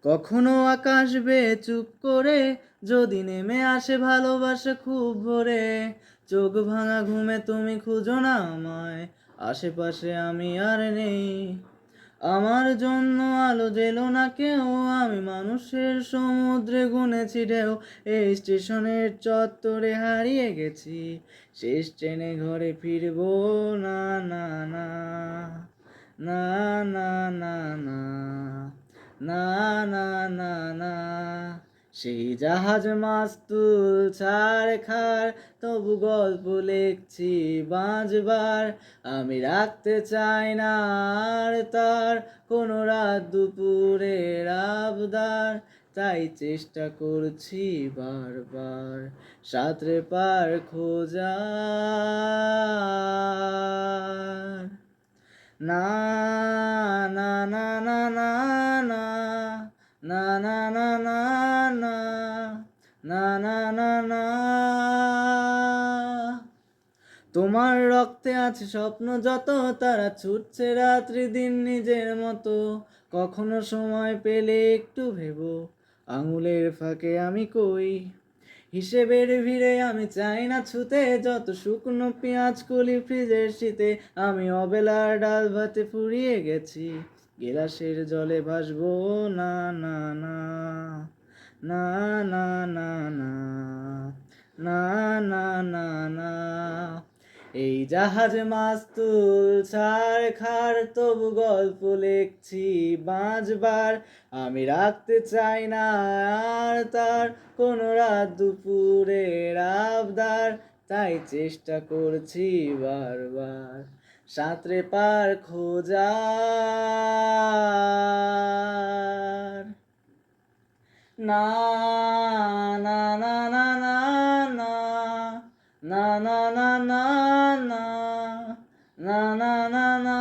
কখনো আকাশ বেয়ে চুপ করে যদি নেমে আসে ভালোবাসা খুব ভোরে, চোখ ভাঙা ঘুমে তুমি খুঁজো না আমায়, আশেপাশে আমি আর নেই। আমার জন্য আলো জেলো না কেউ, আমি মানুষের সমুদ্রে গুনেছি ঢেউ। এই স্টেশনের চত্বরে হারিয়ে গেছি, শেষ ট্রেনে ঘরে ফিরবো না। না না না না না না না না না না। সেই জাহাজ মাস্তুল ছাড় খার, তবু গল্প লিখছি বাঁচবার। আমি রাখতে চাই না আর তার কোনো রাত দুপুরের আবদার, তাই চেষ্টা করছি বারবার সাঁতরে পার খোঁজার। না না না না না না না না না না না না না না না। তোমার রক্তে আছে স্বপ্ন যত, তারা ছুটছে রাত্রি দিন নিজের মতো। কখনো সময় পেলে একটু ভেবো, আঙুলের ফাঁকে আমি কই। হিসেবের ভিড়ে আমি চাই না ছুতে, যত শুকনো পেঁয়াজ কলি ফ্রিজের শীতে। আমি অবেলার ডাল ভাতে ফুরিয়ে গেছি, গেলাসের জলে ভাসবো না। না না না না না না না না না না। এই জাহাজ মাস্তুল ছাড় খার, তবু গল্প লিখছি বাঁচবার। আমি রাখতে চাই না আর তার কোনো রাত দুপুরের আবদার, তাই চেষ্টা করছি বারবার সাঁতরে পার খোঁজার। না না না না না না না না না না না না না না না